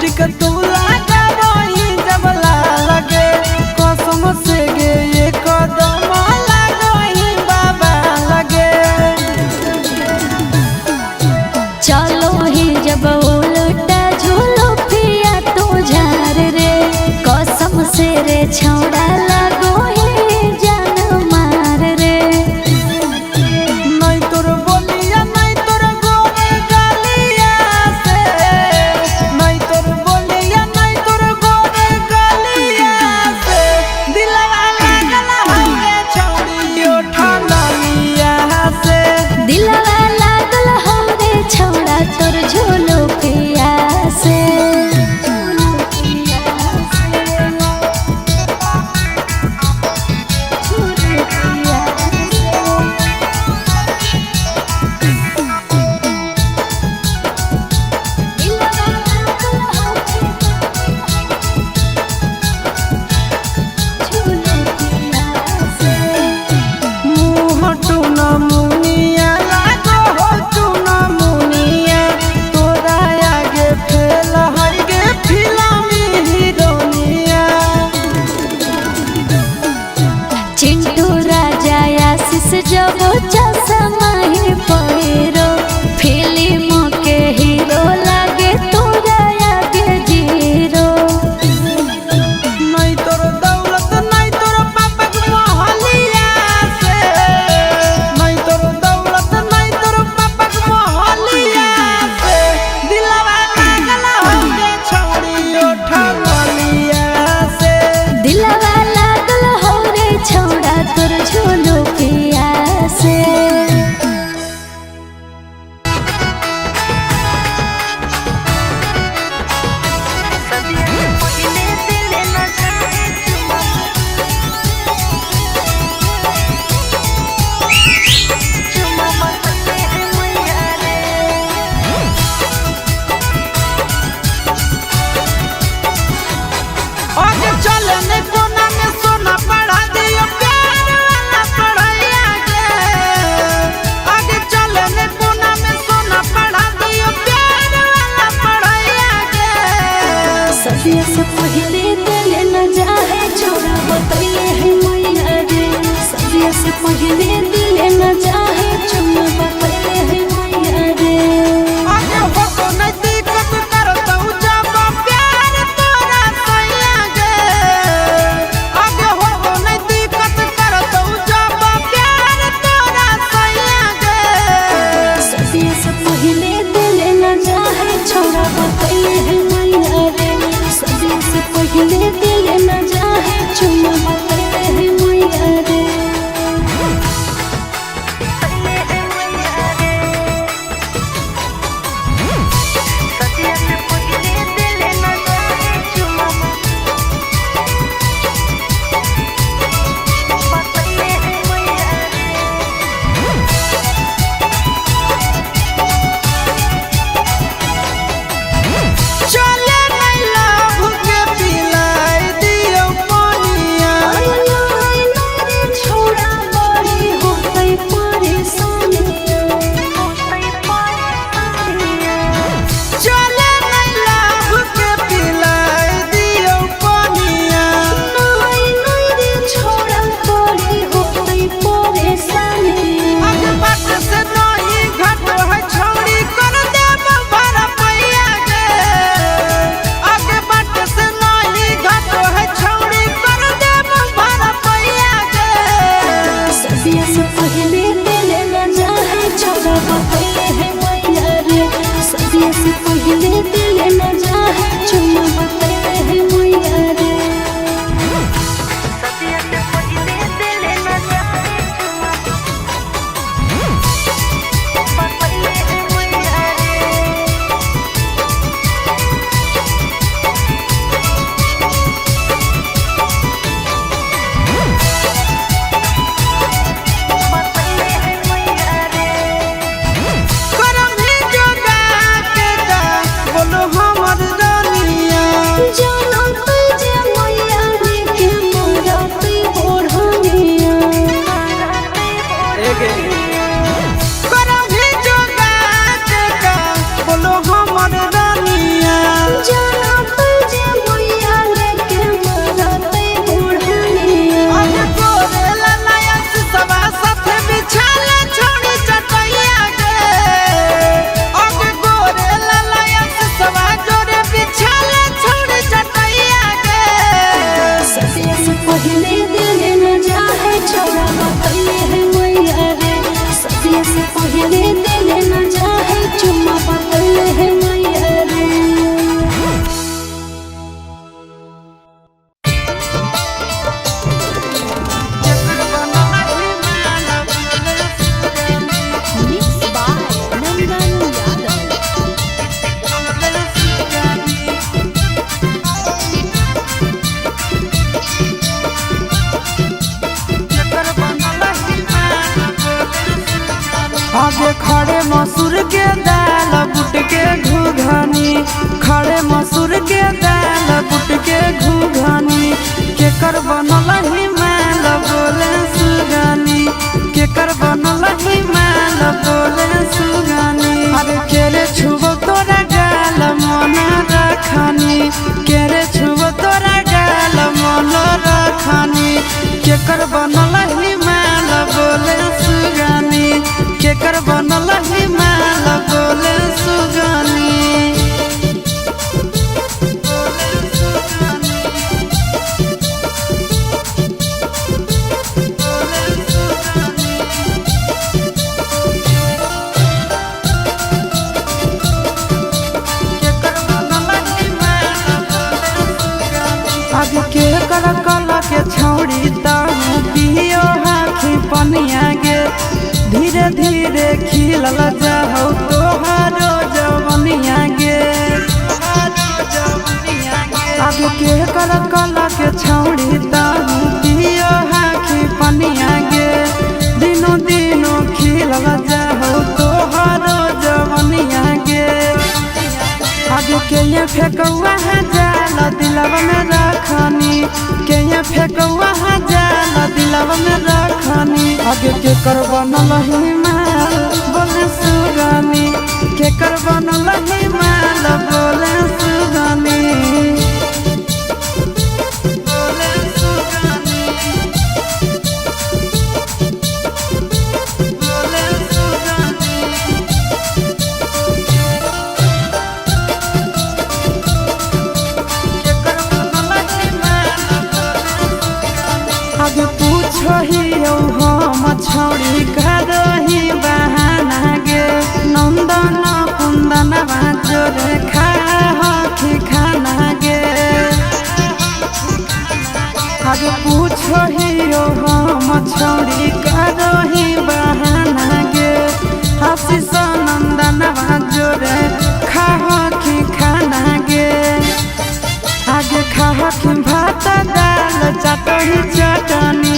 Lipstick तू लगा वही जब लगे कसम से गे ये कदम लगा वही बाबा लगे। चलो ही जब उल्टा झूलो पिया तू झार रे कसम से रे छौड़ा लगो ही जान मार रे। नहीं तोर बोलिया नहीं तोर गोर गालिया से नहीं तोर बोलिया नहीं तोर गोर गालिया से दिलवा लागल हवे छौड़ी उठा लिया से। दिलवा लागल हमरे छौड़ा तोर झूलो पिया से। चिंटू राजा आशीष जब चश्मा ही पहिरो फिल्म के हीरो लागे तोरा आगे जीरो। नहीं तोर दौलत नहीं तोर पापा के मोहलिया से नहीं तोर दौलत नहीं तोर पापा के मोहलिया से दिलवा लागल हवे छौड़ी उठा लिया से। दिलवा लागल हो रे छौड़ा तोर झूलो पिया से। आगे चलने कोना में सोना पढ़ा दियो प्यार वाला पढ़ाइया के। आगे चलने कोना में सोना पढ़ा दियो प्यार वाला पढ़ाइया के। सदिया से पहले दिल न जाए छोड़ा बतैले है मैया रे। सदिया से पहले दिल न जाए छोड़ा बतैले है मैया रे। आगे हो तो नहीं दिक्कत करता हूँ जब प्यार तोरा सैया गे। आगे हो तो नहीं दिक्कत करता हूँ जब प्यार तोरा सैया गे। सदिया से पहले दिल न जाए छोड़ा बतैले है मैया रे। सदिया से पहले दिल न जाए छोड़ा बतैले है मैया रे। चले नहीं लाभ के पिलाई दियो पानिया। छोड़ा बड़ी होते परेशानी। चले नहीं लाभ के पिलाई दियो पानिया। छोड़ा बड़ी होते परेशानी। आगे बाट से नहीं घट है छौड़ी कर देब भरा पैया गे। आगे बाट से नहीं घट है छौड़ी कर देब भरा पैया गे। सदिया से पहले दिल न जाए छोड़ा बतैले है मैया रे। सदिया से पहले दिल न जाए छोड़ा बतैले है मैया रे। खिलल जाओ तोहारो जवनिया गे आगे के कर कला के छौड़ी दाहू पियो हाखी पनिया गे दिनों दिनों खिलल जाओ तोहारो जवनिया गे आगे के ये फेंकवा जाल दिलवा में रखनी के ये फेंकवा जाल दिलवा में रखनी आगे के करबन लही माल बोले सुगानी के करबन लही माल बोले सुगानी बोले सुगानी बोले सुगानी आगे पूछो ही हम छौड़ी करही बहाना गे नंदन कुंदन बाजोरे खाखी खाना गे आगे पूछो ही हम छौड़ी करही बहाना गे आशीष नंदन बाजोरे खाखी खाना गे आगे खाखी भात दाल चटनी चटनी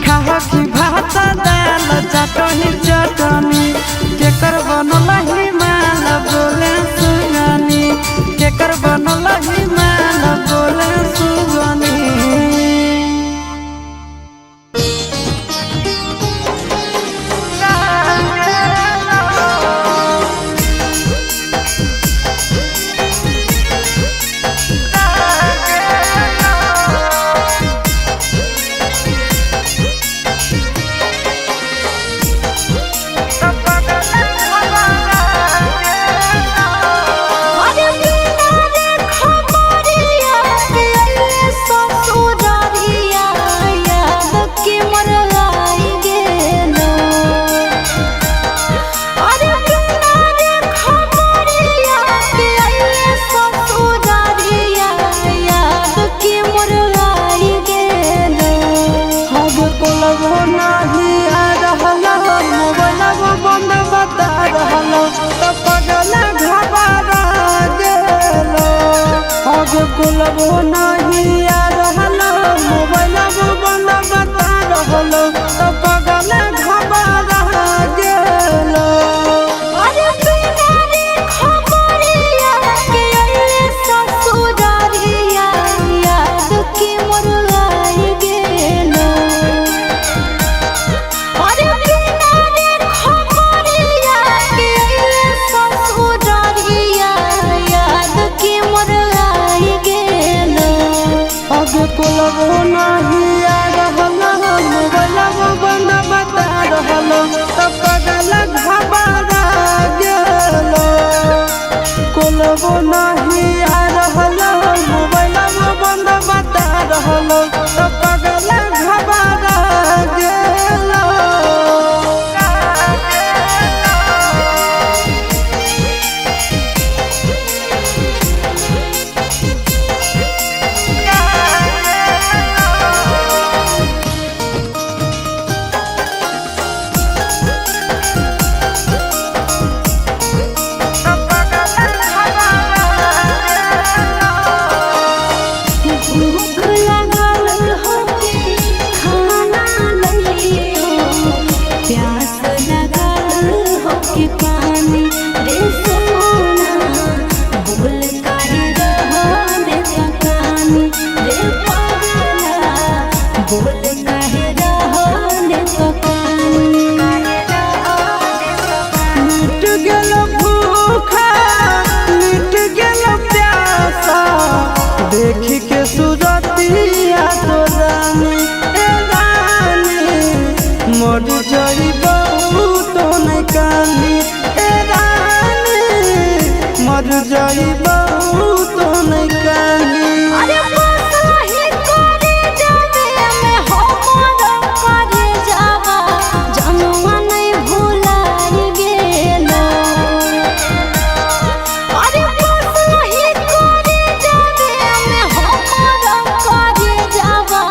खाखी भात दाल चटनी चटनी के कर बनलही माल बोले सुगनी के कर बनलही माल बोले सुगनी कुलबो नहीं आ रहलो मोबाइल बंद बता रहलो तो पगल घबरा गेलो अरे बिना रे खबरिया के अइले ससुरारिया याद की मोर आई गेलो अरे बिना रे खबरिया के अइले ससुरारिया याद की मोर आगे कुलबो नहीं आ रहलो मोबाइल बंद बता रहलो तो पगल घबरा गेलो कुलबो नहीं आ रहलो मोबाइल बंद बता रहलो तो पगल घबरा गेलो देखी के सूरतिया तो रानी ए रानी मर जाइबो तो नहीं कानी ए रानी मर जाइबो तो नहीं कानी अरे बसही करे जावे में हमर करे जावा जनुआ नहीं भुलाई गेलो अरे बसही करे जावे में हमर करे जावा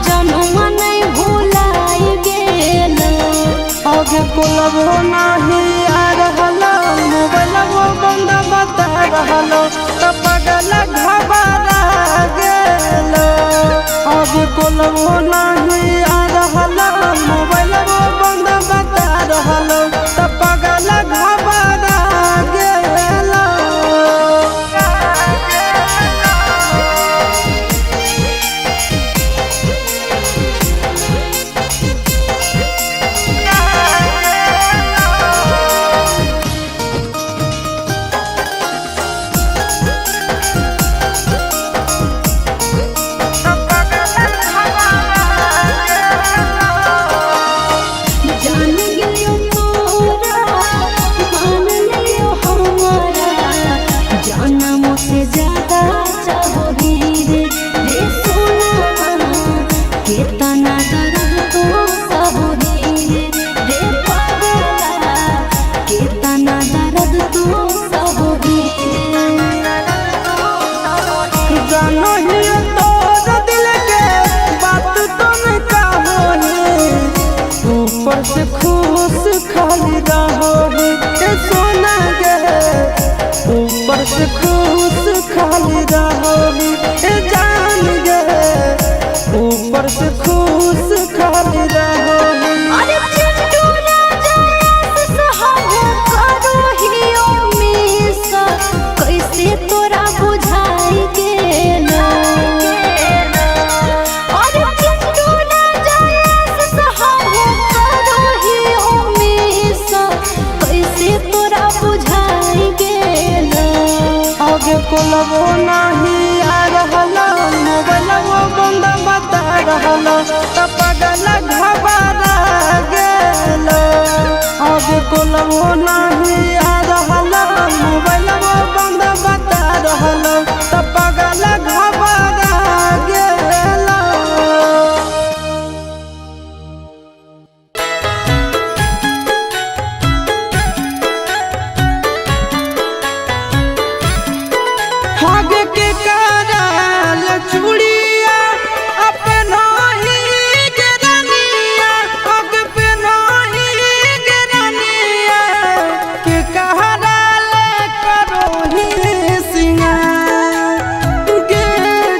जनुआ नहीं भुलाई गेलो आगे कोलबो नहीं आ रहलो मोबाइलबो बंद बता रहलो त पगल घबरा गेलो आगे कोलबो नहीं आ रहलो मोबाइलबो बंद बता रहलो त पगल घबरा गेलो ऊपर से खुश खाली रहोगी सोना गे ऊपर से खुश खाली रहोगी जान गे ऊपर से खुश खाली रहोगी अरे चिंटू राजा सहारा करो ही उम्मीसा कैसे तोरा बुझाई गेलो अरे चिंटू राजा सहारा करो ही उम्मीसा कैसे तोरा बुझाई गेलो आगे कोलबो नहीं आ रहलो मोबाइलबो बंद बता रहलो त पगल घबरा गेलो आगे कोलबो नहीं आ रहलो मोबाइलबो बंद बता रहलो त पगल घबरा गेलो आगे के कराल चूड़िया अपना ही गिरनिया आगे पे नहीं गिरनिया के कहराल करो ही सिंगार के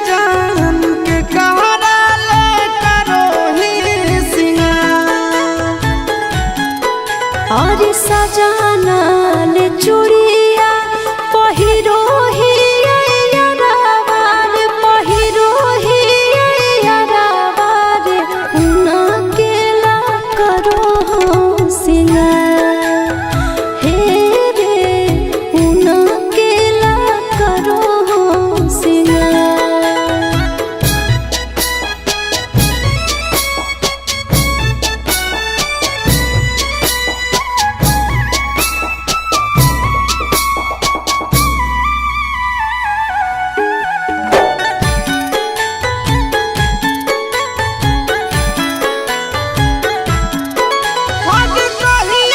जान के कहराल करो ही सिंगार और सजाना ले चूड़िया पहिरो ही यारावार पहिरो ही यारावार उना केला करो हो सिंगार हे रे उना केला करो हो सिंगार आज कहिया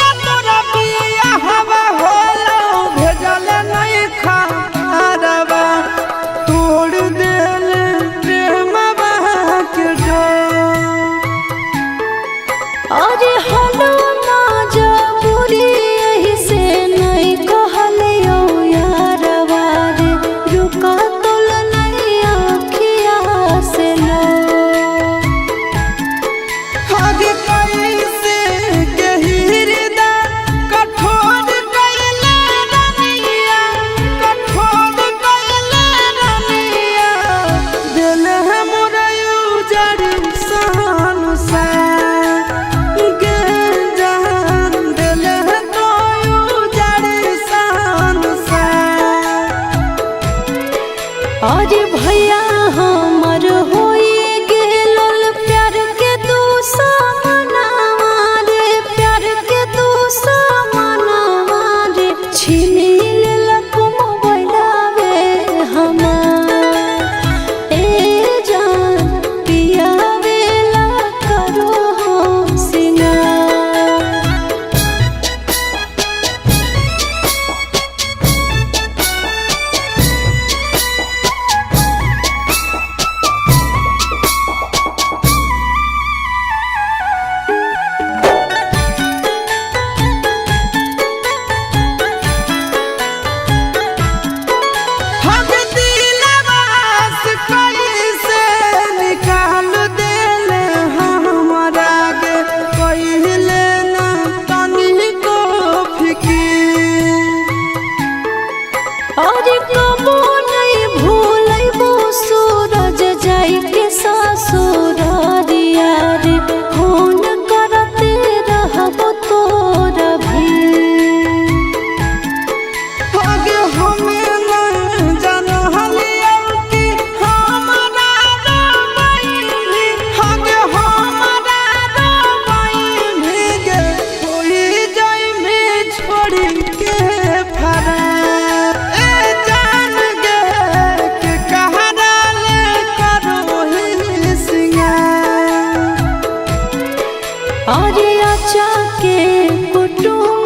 चाचा के कुटुम